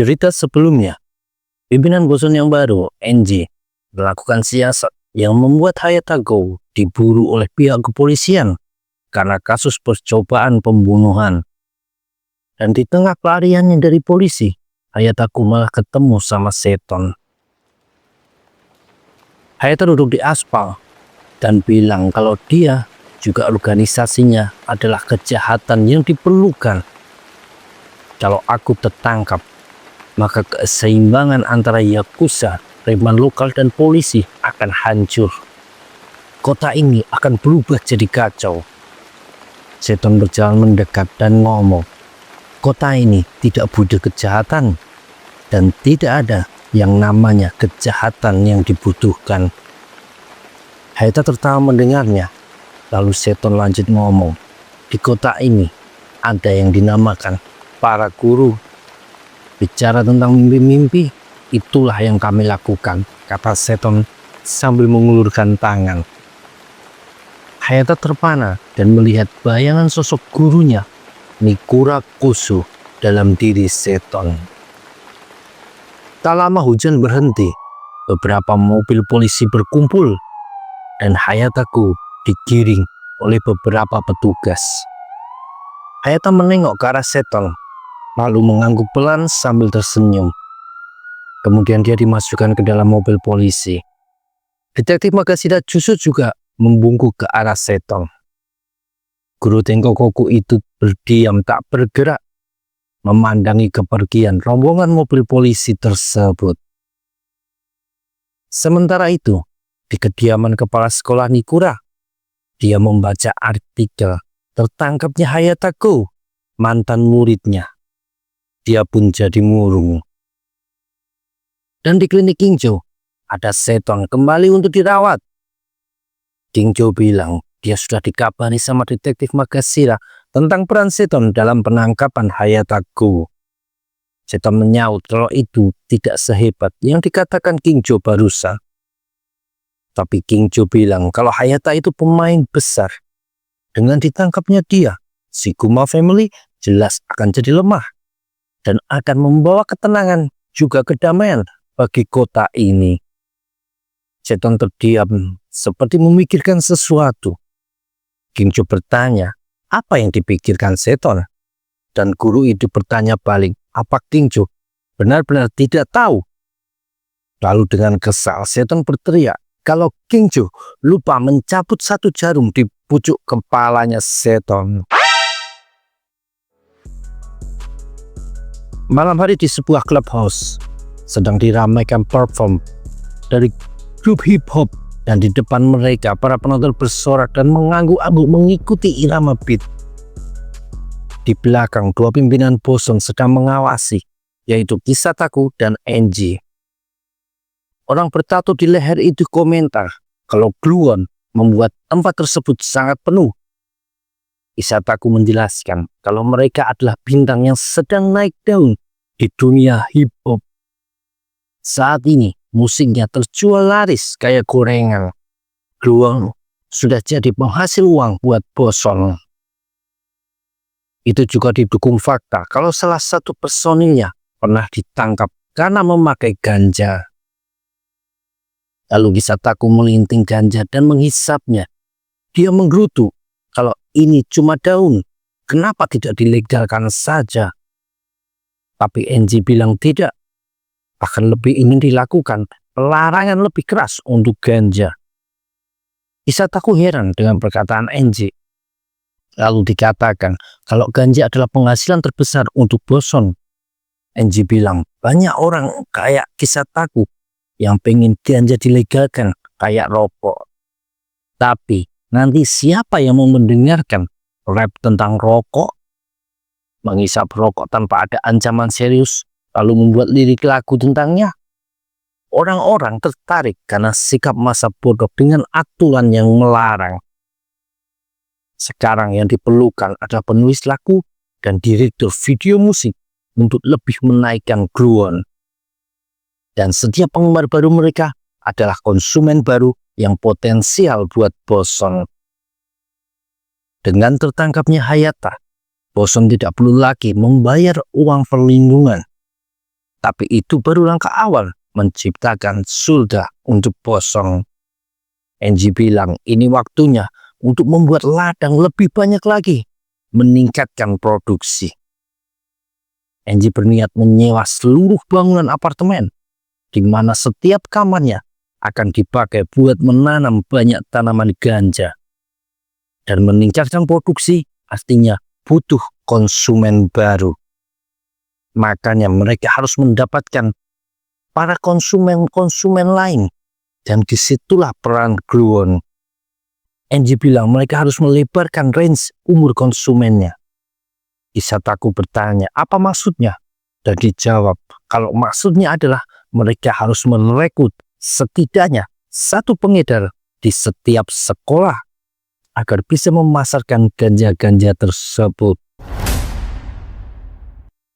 cerita sebelumnya, pimpinan Boson yang baru, NJ, melakukan siasat yang membuat Hayata Go diburu oleh pihak kepolisian karena kasus percobaan pembunuhan. Dan di tengah pelariannya dari polisi, Hayata Go malah ketemu sama Seton. Hayata duduk di aspal dan bilang kalau dia juga organisasinya adalah kejahatan yang diperlukan. Kalau aku tertangkap, maka keseimbangan antara Yakuza, preman lokal dan polisi akan hancur. Kota ini akan berubah jadi kacau. Seton berjalan mendekat dan ngomong, kota ini tidak butuh kejahatan dan tidak ada yang namanya kejahatan yang dibutuhkan. Hayata tertawa mendengarnya. Lalu Seton lanjut ngomong, di kota ini ada yang dinamakan para guru. Bicara tentang mimpi-mimpi, itulah yang kami lakukan, kata Seton sambil mengulurkan tangan. Hayata terpana dan melihat bayangan sosok gurunya, Nikura Kusu, dalam diri Seton. Tak lama hujan berhenti, beberapa mobil polisi berkumpul, dan Hayata Go digiring oleh beberapa petugas. Hayata menengok ke arah Seton, lalu mengangguk pelan sambil tersenyum. Kemudian dia dimasukkan ke dalam mobil polisi. Detektif Makashida Jusu juga membungkuk ke arah Seton. Guru Tengokoku itu berdiam tak bergerak, memandangi kepergian rombongan mobil polisi tersebut. Sementara itu, di kediaman kepala sekolah Nikura, dia membaca artikel tertangkapnya Hayata Go, mantan muridnya. Dia pun jadi murung. Dan di klinik Kingjo, ada Seton kembali untuk dirawat. Kingjo bilang dia sudah dikabari sama detektif Makashida tentang peran Seton dalam penangkapan Hayata Go. Seton menyaut kalau itu tidak sehebat yang dikatakan Kingjo barusan. Tapi Kingjo bilang kalau Hayata itu pemain besar. Dengan ditangkapnya dia, si Kuma family jelas akan jadi lemah. Dan akan membawa ketenangan juga kedamaian bagi kota ini. Seton terdiam seperti memikirkan sesuatu. Kingjo bertanya, apa yang dipikirkan Seton? Dan guru itu bertanya balik, apa Kingjo benar-benar tidak tahu? Lalu dengan kesal Seton berteriak, kalau Kingjo lupa mencabut satu jarum di pucuk kepalanya Seton. Malam hari di sebuah clubhouse sedang diramaikan perform dari grup hip hop, dan di depan mereka para penonton bersorak dan mengangguk-angguk mengikuti irama beat. Di belakang dua pimpinan Boson sedang mengawasi, yaitu Kisataku dan NJ. Orang bertato di leher itu komentar kalau Gluon membuat tempat tersebut sangat penuh. Kisataku menjelaskan kalau mereka adalah bintang yang sedang naik daun di dunia hip hop. Saat ini musiknya terjual laris kayak gorengan. Gluon sudah jadi penghasil uang buat Boson. Itu juga didukung fakta kalau salah satu personilnya pernah ditangkap karena memakai ganja. Lalu Kisataku melinting ganja dan menghisapnya. Dia menggerutu, kalau ini cuma daun, kenapa tidak dilegalkan saja? Tapi NJ bilang tidak. Akan lebih ingin dilakukan pelarangan lebih keras untuk ganja. Kisataku heran dengan perkataan NJ. Lalu dikatakan kalau ganja adalah penghasilan terbesar untuk Boson. NJ bilang banyak orang kayak Kisataku yang pengen ganja dilegalkan kayak rokok. Tapi nanti siapa yang mau mendengarkan rap tentang rokok? Menghisap rokok tanpa ada ancaman serius, lalu membuat lirik lagu tentangnya. Orang-orang tertarik karena sikap masa bodoh dengan aturan yang melarang. Sekarang yang diperlukan adalah penulis lagu dan direktur video musik untuk lebih menaikkan Gluon. Dan setiap penggemar baru mereka adalah konsumen baru yang potensial buat Boson. Dengan tertangkapnya Hayata, Boson tidak perlu lagi membayar uang perlindungan. Tapi itu baru langkah awal menciptakan surga untuk Bosong. Angie bilang ini waktunya untuk membuat ladang lebih banyak lagi, meningkatkan produksi. Angie berniat menyewa seluruh bangunan apartemen, di mana setiap kamarnya akan dipakai buat menanam banyak tanaman ganja. Dan meningkatkan produksi artinya butuh konsumen baru. Makanya mereka harus mendapatkan para konsumen lain. Dan disitulah peran Gluon. Angie bilang mereka harus melebarkan range umur konsumennya. Isataku bertanya, apa maksudnya? Dan dijawab, kalau maksudnya adalah mereka harus merekrut setidaknya satu pengedar di setiap sekolah agar bisa memasarkan ganja-ganja tersebut.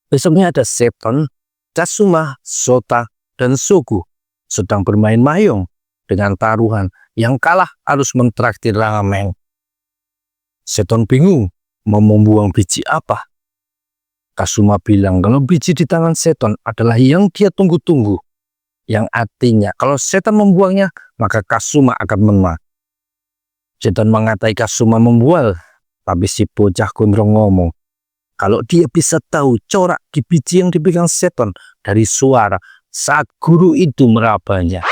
Besoknya ada Seton, Kasuma, Sota, dan Sogu sedang bermain mahjong dengan taruhan yang kalah harus mentraktir ramen. Seton bingung mau membuang biji apa. Kasuma bilang kalau biji di tangan Seton adalah yang dia tunggu-tunggu. Yang artinya kalau Seton membuangnya maka Kasuma akan menang. Seton mengatai Kasuma membual, tapi si bocah gondrong ngomong, kalau dia bisa tahu corak di biji yang dipegang Seton dari suara saat guru itu merabanya.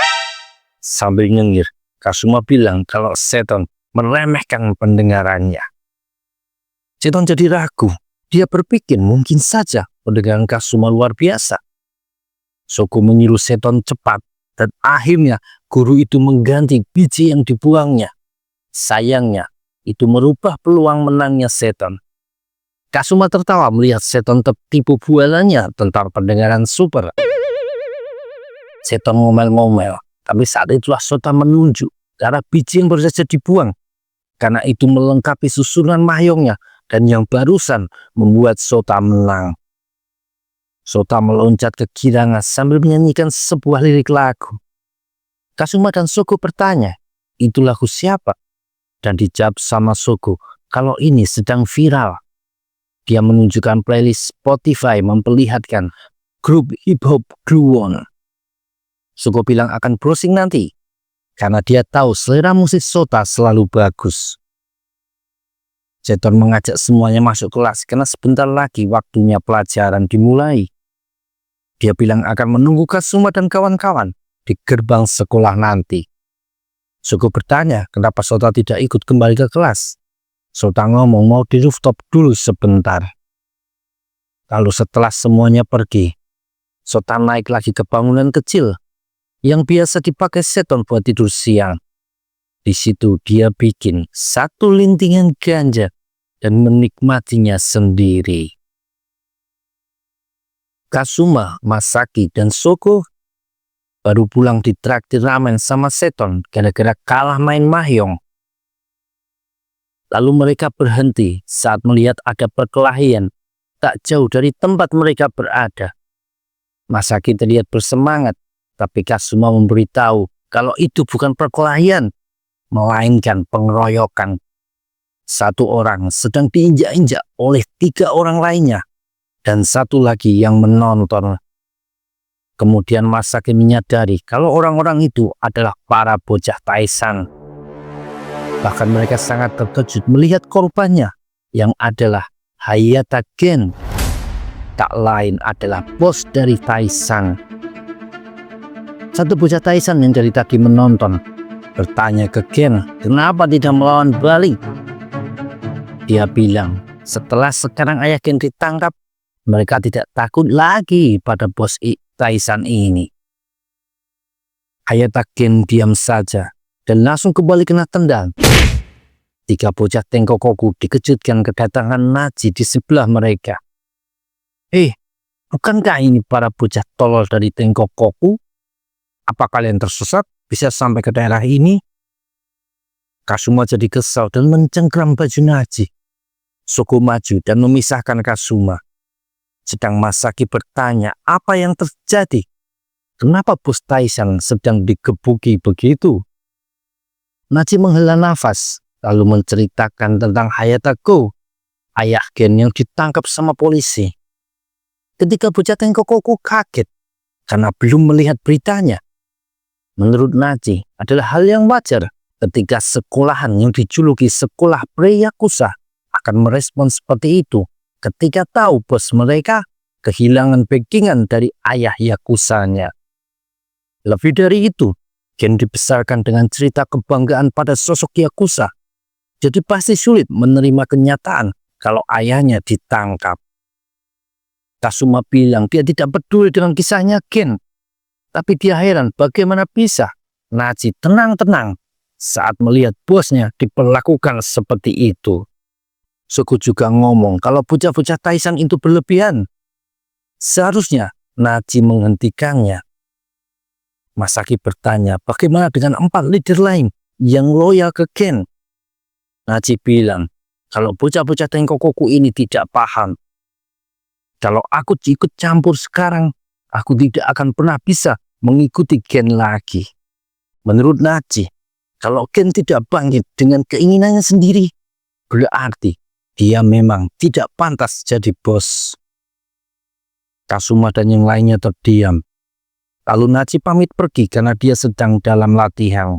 Sambil nyengir, Kasuma bilang kalau Seton meremehkan pendengarannya. Seton jadi ragu. Dia berpikir mungkin saja pendengaran Kasuma luar biasa. Sogo menyuruh Seton cepat dan akhirnya guru itu mengganti biji yang dibuangnya. Sayangnya, itu merubah peluang menangnya Seton. Kasuma tertawa melihat Seton tertipu bualannya tentang pendengaran super. Seton ngomel-ngomel, tapi saat itulah Sota menunjuk ke arah biji yang baru saja dibuang. Karena itu melengkapi susunan mahjongnya dan yang barusan membuat Sota menang. Sota meloncat ke girangan sambil menyanyikan sebuah lirik lagu. Kasuma dan Sogo bertanya, itu lagu siapa? Dan dijawab sama Sogo, kalau ini sedang viral. Dia menunjukkan playlist Spotify memperlihatkan grup hip-hop Gluon. Sogo bilang akan browsing nanti, karena dia tahu selera musik Sota selalu bagus. Seton mengajak semuanya masuk kelas karena sebentar lagi waktunya pelajaran dimulai. Dia bilang akan menunggu Kasuma dan kawan-kawan di gerbang sekolah nanti. Sogo bertanya kenapa Sota tidak ikut kembali ke kelas. Sota ngomong mau di rooftop dulu sebentar. Lalu setelah semuanya pergi, Sota naik lagi ke bangunan kecil yang biasa dipakai Seton buat tidur siang. Di situ dia bikin satu lintingan ganja dan menikmatinya sendiri. Kasuma, Masaki, dan Sogo baru pulang di traktir ramen sama Seton gara-gara kalah main mahjong. Lalu mereka berhenti saat melihat ada perkelahian tak jauh dari tempat mereka berada. Masaki terlihat bersemangat, tapi Kasuma memberitahu kalau itu bukan perkelahian, melainkan pengeroyokan. Satu orang sedang diinjak-injak oleh 3 orang lainnya, dan satu lagi yang menonton. Kemudian Masaki menyadari kalau orang-orang itu adalah para bocah Taishan. Bahkan mereka sangat terkejut melihat korbannya yang adalah Hayata Gen. Tak lain adalah bos dari Taishan. Satu bocah Taishan yang dari tadi menonton bertanya ke Gen, kenapa tidak melawan balik? Dia bilang, setelah sekarang ayah Gen ditangkap, mereka tidak takut lagi pada bos Taishan ini. Hayata Gen diam saja dan langsung kembali kena tendang. 3 bocah Tenkokoku dikejutkan kedatangan Naji di sebelah mereka. Bukankah ini para bocah tolol dari Tenkokoku? Apa kalian tersesat bisa sampai ke daerah ini? Kasuma jadi kesal dan mencengkram baju Naji. Sogo maju dan memisahkan Kasuma. Sedang Masaki bertanya apa yang terjadi. Kenapa bos Taishan sedang digebuki begitu? Naji menghela nafas, lalu menceritakan tentang Hayata-ko, ayah Gen yang ditangkap sama polisi. Ketika bocah Tenkokoku kaget karena belum melihat beritanya. Menurut Naji, adalah hal yang wajar ketika sekolahan yang dijuluki sekolah pre-yakuza akan merespon seperti itu ketika tahu bos mereka kehilangan backingan dari ayah yakuzanya. Lebih dari itu, Gen dibesarkan dengan cerita kebanggaan pada sosok yakuza. Jadi pasti sulit menerima kenyataan kalau ayahnya ditangkap. Kasuma bilang dia tidak peduli dengan kisahnya Gen. Tapi dia heran bagaimana bisa Naji tenang-tenang saat melihat bosnya diperlakukan seperti itu. Suku juga ngomong kalau bocah-bocah Taishan itu berlebihan. Seharusnya Naji menghentikannya. Masaki bertanya bagaimana dengan 4 leader lain yang loyal ke Gen. Naji bilang kalau bocah-bocah Tengokoku ini tidak paham. Kalau aku ikut campur sekarang, aku tidak akan pernah bisa mengikuti Gen lagi. Menurut Naji, kalau Gen tidak bangkit dengan keinginannya sendiri, berarti dia memang tidak pantas jadi bos. Kasuma dan yang lainnya terdiam. Lalu Naji pamit pergi karena dia sedang dalam latihan.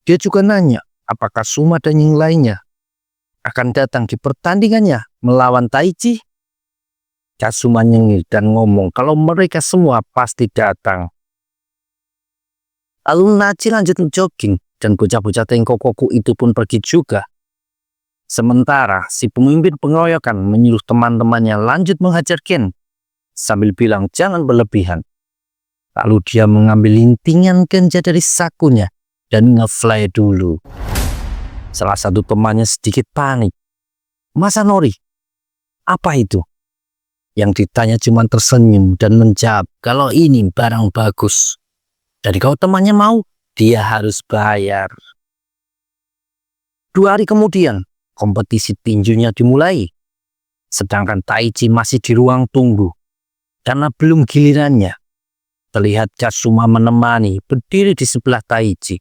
Dia juga nanya apakah Kasuma dan yang lainnya akan datang di pertandingannya melawan Taichi. Kasuma nyengir dan ngomong kalau mereka semua pasti datang. Lalu Naji lanjut jogging dan bocah-bocah Tengokoku itu pun pergi juga. Sementara si pemimpin pengeroyokan menyuruh teman-temannya lanjut menghajar Gen sambil bilang jangan berlebihan. Lalu dia mengambil lintingan genja dari sakunya dan nge-fly dulu. Salah satu temannya sedikit panik. Masanori, apa itu? Yang ditanya cuma tersenyum dan menjawab kalau ini barang bagus. Dan kalau temannya mau, dia harus bayar. 2 hari kemudian, kompetisi tinjunya dimulai. Sedangkan Taichi masih di ruang tunggu. Karena belum gilirannya, terlihat Kasuma menemani berdiri di sebelah Taichi.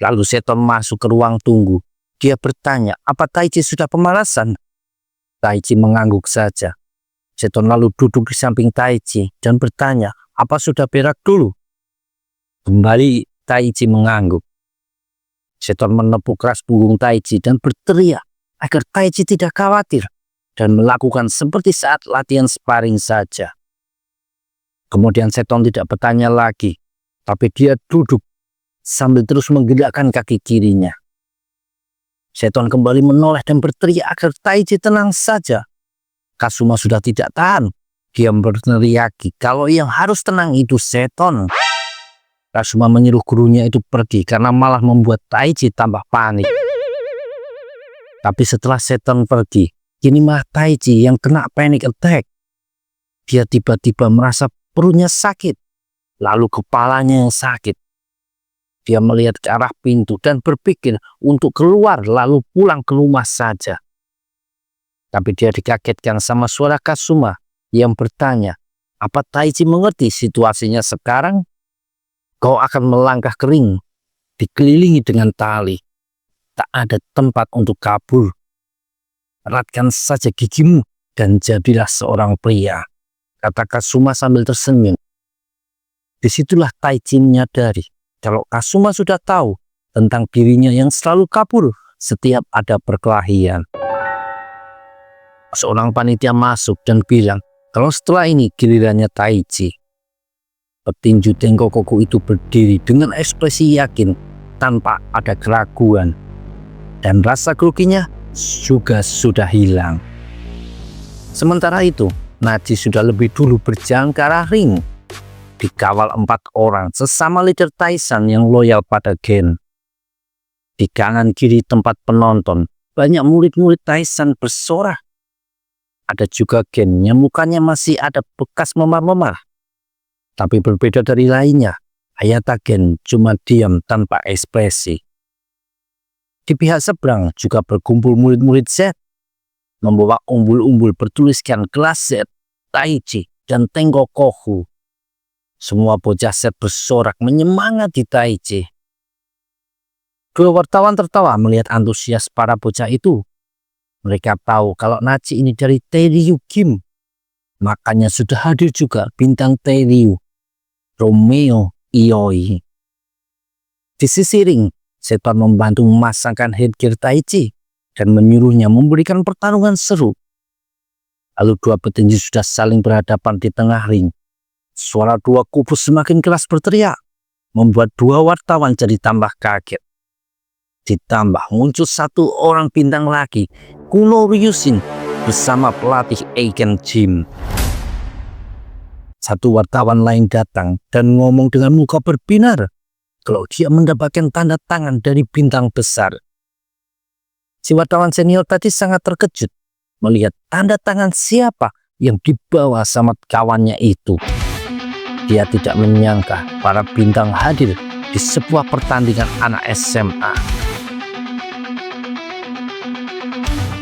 Lalu Seton masuk ke ruang tunggu. Dia bertanya, apa Taichi sudah pemalasan? Taichi mengangguk saja. Seton lalu duduk di samping Taichi dan bertanya, apa sudah berak dulu? Kembali Taichi mengangguk. Seton menepuk keras punggung Taichi dan berteriak agar Taichi tidak khawatir dan melakukan seperti saat latihan sparring saja. Kemudian Seton tidak bertanya lagi, tapi dia duduk sambil terus menggerakkan kaki kirinya. Seton kembali menoleh dan berteriak agar Taichi tenang saja. Kasuma sudah tidak tahan. Dia berteriak kalau yang harus tenang itu Seton. Kasuma menyuruh gurunya itu pergi karena malah membuat Taichi tambah panik. Tapi setelah Seton pergi, kini malah Taichi yang kena panic attack. Dia tiba-tiba merasa perutnya sakit, lalu kepalanya yang sakit. Dia melihat ke arah pintu dan berpikir untuk keluar lalu pulang ke rumah saja. Tapi dia dikagetkan sama suara Kasuma yang bertanya, apa Taichi mengerti situasinya sekarang? Kau akan melangkah kering, dikelilingi dengan tali. Tak ada tempat untuk kabur. Eratkan saja gigimu dan jadilah seorang pria, kata Kasuma sambil tersenyum. Disitulah Taichi menyadari kalau Kasuma sudah tahu tentang dirinya yang selalu kabur setiap ada perkelahian. Seorang panitia masuk dan bilang kalau setelah ini gilirannya Taichi. Petinju Tengokoku itu berdiri dengan ekspresi yakin tanpa ada keraguan. Dan rasa groginya juga sudah hilang. Sementara itu, Naji sudah lebih dulu berjalan ke arah ring. Dikawal 4 orang sesama leader Taishan yang loyal pada Gen. Di kanan kiri tempat penonton, banyak murid-murid Taishan bersorak. Ada juga Gen yang mukanya masih ada bekas memar-memar. Tapi berbeda dari lainnya, Hayata Gen cuma diam tanpa ekspresi. Di pihak seberang juga berkumpul murid-murid Z, membawa umbul-umbul bertuliskan kelas Z, Taichi, dan Tengokoku. Semua bocah Z bersorak menyemangati Taichi. 2 wartawan tertawa melihat antusias para bocah itu. Mereka tahu kalau Naji ini dari Teiryu Kim. Makanya sudah hadir juga bintang Tairyu, Romeo Ioi. Di sisi ring, Seton membantu memasangkan headgear Taichi dan menyuruhnya memberikan pertarungan seru. Lalu dua petinju sudah saling berhadapan di tengah ring. Suara dua kubu semakin keras berteriak, membuat dua wartawan jadi tambah kaget. Ditambah muncul satu orang bintang lagi, Kuno Ryushin, bersama pelatih Eiken Jim. Satu wartawan lain datang dan ngomong dengan muka berbinar kalau dia mendapatkan tanda tangan dari bintang besar. Si wartawan senior tadi sangat terkejut melihat tanda tangan siapa yang dibawa sama kawannya itu. Dia tidak menyangka para bintang hadir di sebuah pertandingan anak SMA.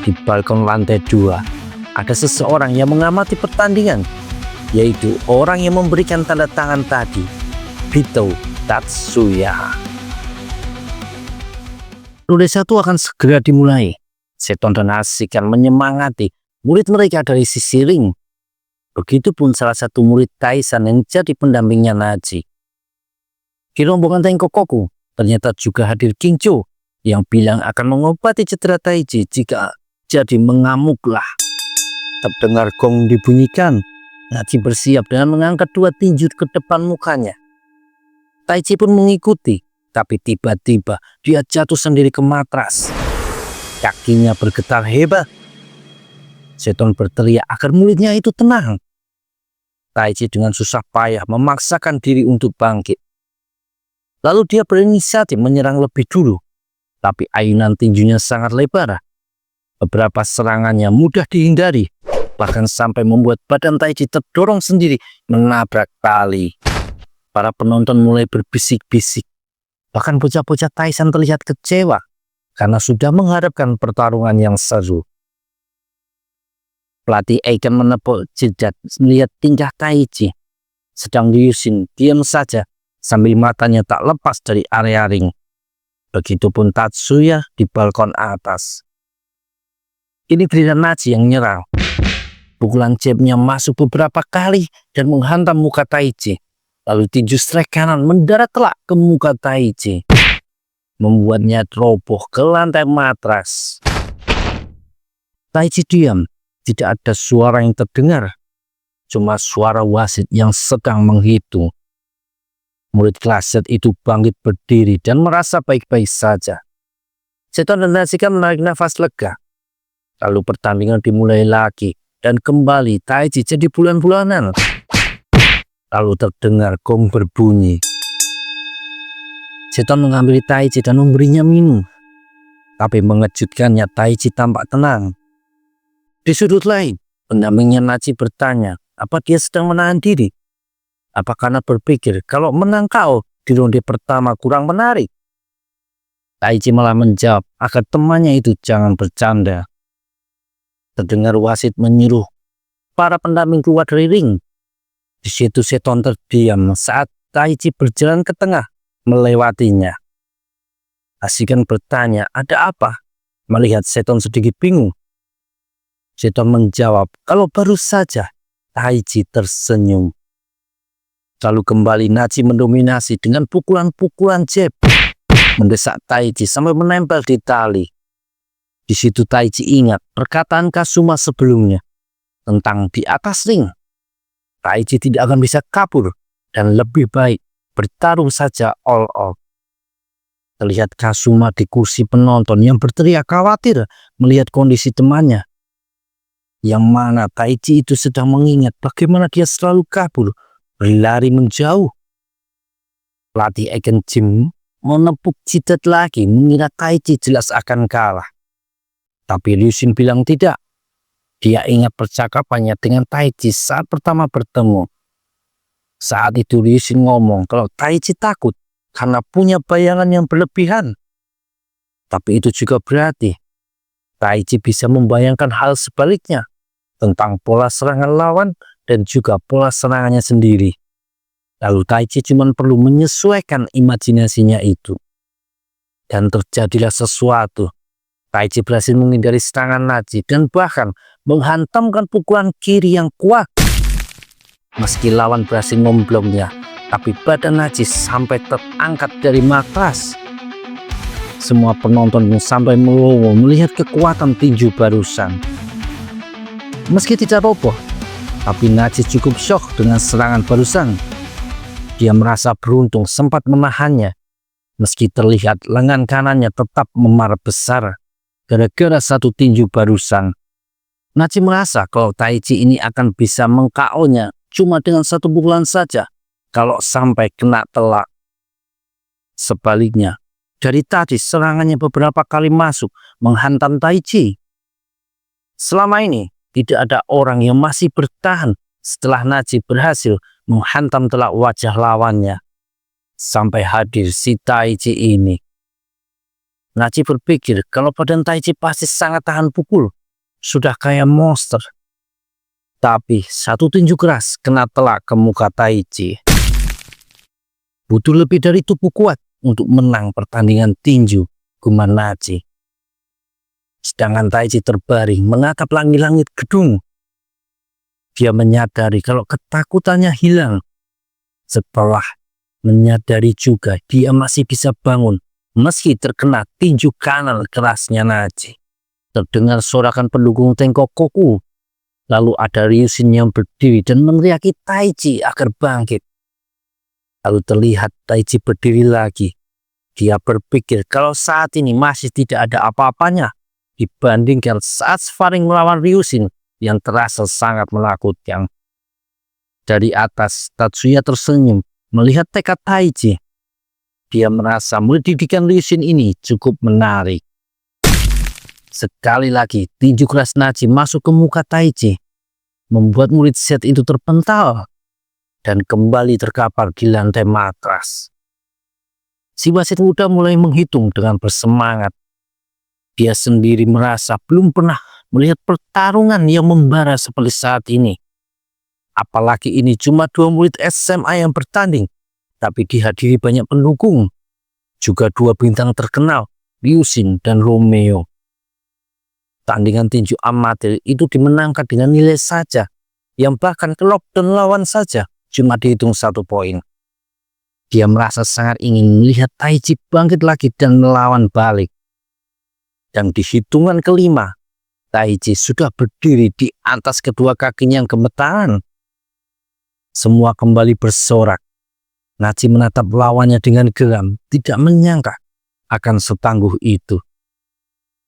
Di balkon lantai 2, ada seseorang yang mengamati pertandingan, yaitu orang yang memberikan tanda tangan tadi, Bito Tatsuya. Ronde 1 akan segera dimulai. Seton dan Ashi akan menyemangati murid mereka dari sisi ring. Begitupun salah satu murid Taisan yang jadi pendampingnya Naji. Di rombongan Tenkokoku ternyata juga hadir Kingjo yang bilang akan mengobati cedera Taichi jika jadi mengamuklah. Terdengar gong dibunyikan. Naji bersiap dengan mengangkat dua tinju ke depan mukanya. Taichi pun mengikuti, tapi tiba-tiba dia jatuh sendiri ke matras. Kakinya bergetar hebat. Seton berteriak agar muridnya itu tenang. Taichi dengan susah payah memaksakan diri untuk bangkit. Lalu dia berinisiatif menyerang lebih dulu, tapi ayunan tinjunya sangat lebar. Beberapa serangannya mudah dihindari, bahkan sampai membuat badan Taichi terdorong sendiri menabrak tali. Para penonton mulai berbisik-bisik. Bahkan bocah-bocah Taisan terlihat kecewa karena sudah mengharapkan pertarungan yang seru. Pelatih Eiken menepuk jidat melihat tingkah Taichi. Sedang Ryushin diam saja sambil matanya tak lepas dari area ring. Begitupun Tatsuya di balkon atas. Ini giliran Naji yang nyerang. Pukulan jabnya masuk beberapa kali dan menghantam muka Taichi. Lalu tinju strike kanan mendarat telak ke muka Taichi, membuatnya roboh ke lantai matras. Taichi diam, tidak ada suara yang terdengar, cuma suara wasit yang sedang menghitung. Murid kelas Z itu bangkit berdiri dan merasa baik-baik saja. Seton dan Nashika menarik nafas lega. Lalu pertandingan dimulai lagi dan kembali Taichi jadi bulan-bulanan. Lalu terdengar gong berbunyi. Seton mengambil Taichi dan memberinya minum. Tapi mengejutkannya Taichi tampak tenang. Di sudut lain, pendampingnya Naji bertanya, apa dia sedang menahan diri? Apa karena berpikir kalau menang KO di ronde pertama kurang menarik? Taichi malah menjawab agar temannya itu jangan bercanda. Terdengar wasit menyuruh para pendamping keluar dari ring. Di situ Seton terdiam saat Taichi berjalan ke tengah melewatinya. Asikan bertanya, ada apa? Melihat Seton sedikit bingung. Seton menjawab kalau baru saja. Taichi tersenyum. Lalu kembali Naji mendominasi dengan pukulan-pukulan jab. Mendesak Taichi sampai menempel di tali. Di situ Taichi ingat perkataan Kazuma sebelumnya tentang di atas ring. Taichi tidak akan bisa kabur dan lebih baik bertarung saja all out. Terlihat Kazuma di kursi penonton yang berteriak khawatir melihat kondisi temannya. Yang mana Taichi itu sedang mengingat bagaimana dia selalu kabur, berlari menjauh. Pelatih Eiken Jim menepuk jidat lagi mengira Taichi jelas akan kalah. Tapi Ryushin bilang tidak. Dia ingat percakapannya dengan Taichi saat pertama bertemu. Saat itu Ryushin ngomong kalau Taichi takut karena punya bayangan yang berlebihan. Tapi itu juga berarti Taichi bisa membayangkan hal sebaliknya tentang pola serangan lawan dan juga pola serangannya sendiri. Lalu Taichi cuma perlu menyesuaikan imajinasinya itu. Dan terjadilah sesuatu. Taichi berhasil menghindari serangan Naji dan bahkan menghantamkan pukulan kiri yang kuat Meski lawan berhasil membloknya, tapi badan Najis sampai terangkat dari matras. Semua penonton pun sampai melongo melihat kekuatan tinju barusan. Meski tidak roboh, tapi Najis cukup syok dengan serangan barusan. Dia merasa beruntung sempat menahannya, meski terlihat lengan kanannya tetap memar besar gara-gara satu tinju barusan. Najis merasa kalau Taichi ini akan bisa meng-KO-nya cuma dengan satu pukulan saja kalau sampai kena telak. Sebaliknya, dari tadi serangannya beberapa kali masuk menghantam Taichi. Selama ini tidak ada orang yang masih bertahan setelah Najis berhasil menghantam telak wajah lawannya. Sampai hadir si Taichi ini. Najis berpikir kalau badan Taichi pasti sangat tahan pukul, sudah kayak monster. Tapi satu tinju keras kena telak ke muka Taichi. Butuh lebih dari tubuh kuat untuk menang pertandingan tinju, gumam Najis. Sedangkan Taichi terbaring menatap langit-langit gedung. Dia menyadari kalau ketakutannya hilang. Setelah menyadari juga dia masih bisa bangun meski terkena tinju kanan kerasnya Najis. Terdengar sorakan pendukung Tengoku. Lalu ada Ryushin yang berdiri dan meneriaki Taichi agar bangkit. Lalu terlihat Taichi berdiri lagi. Dia berpikir kalau saat ini masih tidak ada apa-apanya dibandingkan saat sparring melawan Ryushin yang terasa sangat menakutkan. Dari atas, Tatsuya tersenyum melihat tekad Taichi. Dia merasa murid didikan Ryushin ini cukup menarik. Sekali lagi, tinju keras Najis masuk ke muka Taichi, membuat murid set itu terpental dan kembali terkapar di lantai matras. Si wasit muda mulai menghitung dengan bersemangat. Dia sendiri merasa belum pernah melihat pertarungan yang membara seperti saat ini. Apalagi ini cuma 2 murid SMA yang bertanding, tapi dihadiri banyak pendukung. Juga 2 bintang terkenal, Ryushin dan Romeo. Tandingan tinju amatir itu dimenangkan dengan nilai saja, yang bahkan kelop dan lawan saja cuma dihitung 1 poin. Dia merasa sangat ingin melihat Taichi bangkit lagi dan melawan balik. Dan di hitungan kelima, Taichi sudah berdiri di atas kedua kakinya yang gemetaran. Semua kembali bersorak. Najis menatap lawannya dengan geram, tidak menyangka akan setangguh itu.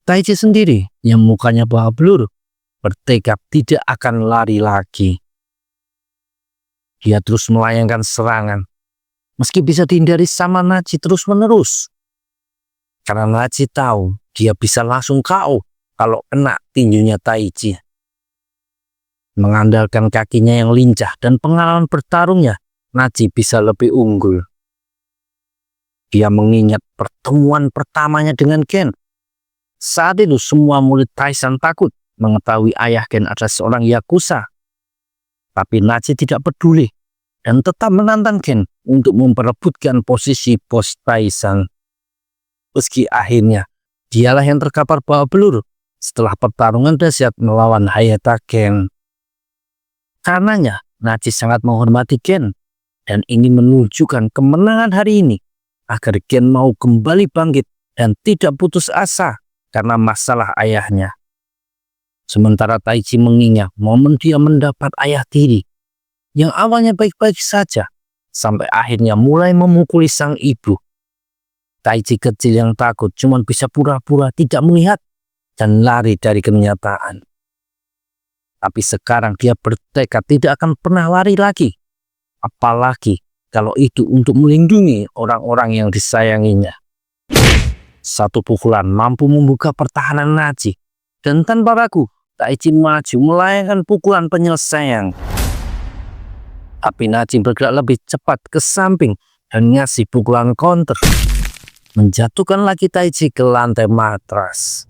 Taichi sendiri yang mukanya babak belur, bertekad tidak akan lari lagi. Dia terus melayangkan serangan, meski bisa dihindari sama Najis terus-menerus. Karena Najis tahu dia bisa langsung KO kalau kena tinjunya Taichi. Mengandalkan kakinya yang lincah dan pengalaman bertarungnya, Najis bisa lebih unggul. Dia mengingat pertemuan pertamanya dengan Ken. Saat itu semua murid Taishan takut mengetahui ayah Ken adalah seorang Yakuza. Tapi Najis tidak peduli dan tetap menantang Ken untuk memperebutkan posisi bos Taishan. Meski akhirnya dialah yang terkapar babak belur setelah pertarungan dahsyat melawan Hayata Ken. Karenanya, Najis sangat menghormati Ken dan ingin menunjukkan kemenangan hari ini agar Ken mau kembali bangkit dan tidak putus asa karena masalah ayahnya. Sementara Taichi mengingat momen dia mendapat ayah tiri yang awalnya baik-baik saja sampai akhirnya mulai memukuli sang ibu. Taichi kecil yang takut cuma bisa pura-pura tidak melihat dan lari dari kenyataan. Tapi sekarang dia bertekad tidak akan pernah lari lagi. Apalagi kalau itu untuk melindungi orang-orang yang disayanginya. Satu pukulan mampu membuka pertahanan Najis. Dan tanpa ragu, Taichi maju melayangkan pukulan penyelesaian. Tapi Najis bergerak lebih cepat ke samping dan ngasih pukulan counter. Menjatuhkan lagi Taichi ke lantai matras.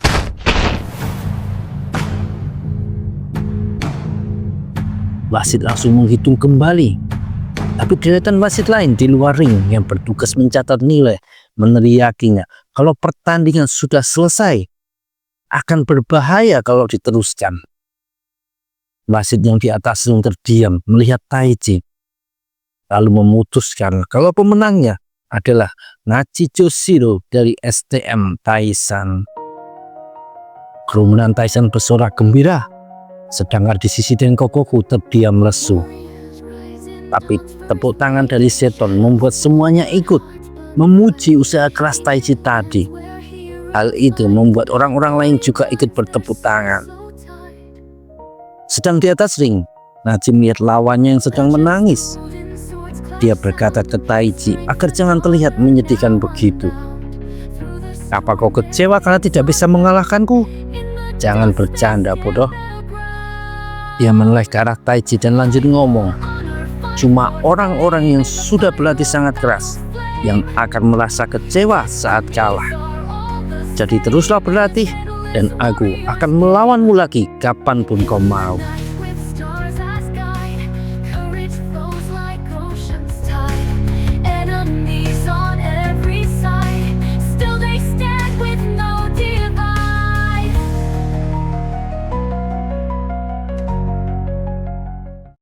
Wasit langsung menghitung kembali. Tapi deretan wasit lain di luar ring yang bertugas mencatat nilai meneriakinya kalau pertandingan sudah selesai. Akan berbahaya kalau diteruskan. Wasit yang di atas ring terdiam melihat Taichi, lalu memutuskan kalau pemenangnya adalah Nachi Choshiro dari STM Taishan. Kerumunan Taishan bersorak gembira, sedangkan di sisi Denkokoku terdiam lesu. Tapi tepuk tangan dari Seton membuat semuanya ikut memuji usaha keras Taichi tadi. Hal itu membuat orang-orang lain juga ikut bertepuk tangan. Sedang di atas ring, Nachi melihat lawannya yang sedang menangis. Dia berkata ke Taichi agar jangan terlihat menyedihkan begitu. Apa kau kecewa karena tidak bisa mengalahkanku? Jangan bercanda, bodoh. Dia menoleh ke arah Taichi dan lanjut ngomong, cuma orang-orang yang sudah berlatih sangat keras yang akan merasa kecewa saat kalah. Jadi teruslah berlatih dan aku akan melawanmu lagi kapanpun kau mau.